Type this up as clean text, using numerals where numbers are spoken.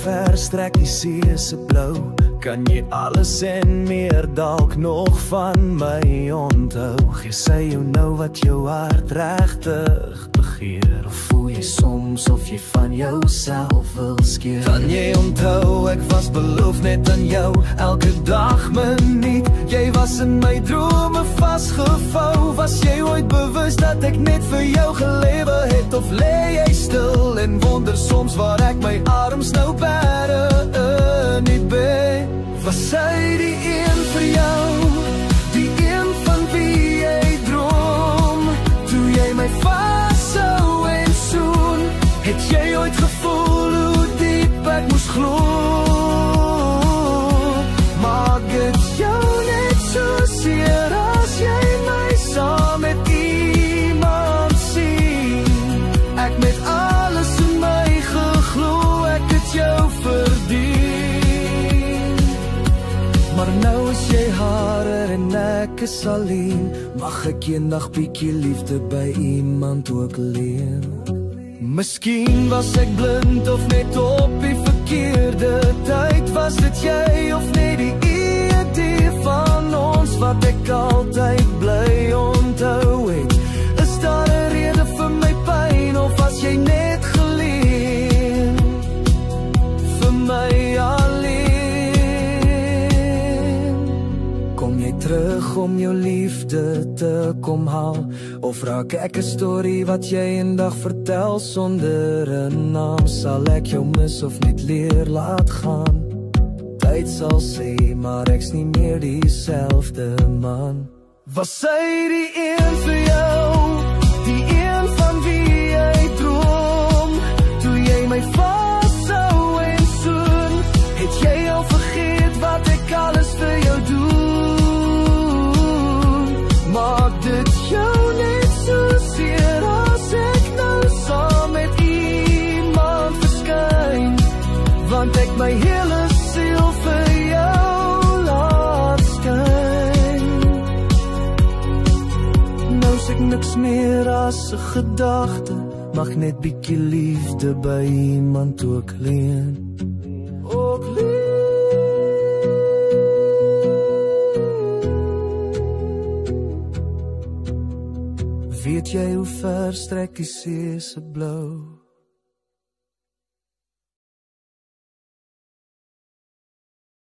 ver strek die see se blou? Kan jy alles en meer dalk nog van my onthou? Gee sy jou nou wat jou hart regtig begeer? Of voel jy soms of jy van jouself wil skeer? Kan jy onthou, ek was beloof net aan jou, elke dag minuut. Jy was in my drome vasgevou. Was jy ooit bewus dat ek net vir jou gelewe het? Of lê jy stil en wonder soms waar ek my arms nou bære nie ben? Was sy die een vir jou, die een van wie jy droom? Toe jy my vashou en soen, het jy ooit gevoel hoe diep ek moes glo? Maak dit jou net so seer as jy my saam met iemand sien? Ek met alles in my geglo, ek het jou verdien. Maar nou is jy harer en ek is alleen. Mag ek eendag bietjie liefde by iemand ook leen? Miskien was ek blind of net op die verkeerde tyd. Was dit jy of net die idee van ons wat ek altyd bly onthou het? Is daar 'n rede vir my pyn of was jy net geleen vir my alleen? Kom jy terug om jou liefde te kom haal? Of raak ek 'n storie wat jy eendag vertel sonder 'n naam? Sal ek jou mis of net leer laat gaan? Tyd sal sê, maar ek's nie meer dieselfde man. Was sy die een vir jou, die een van wie jy droom? Toe jy my vashou en soen, het jy al vergeet wat ek alles vir jou doen? Maak dit jou net so seer as ek nou saam met iemand verskyn? Want ek my hele siel vir jou laat skyn. Nou is ek niks meer as 'n gedagte. Mag net bietjie liefde by iemand ook leen. Ook leen. Weet jy hoe ver strek die see se blou?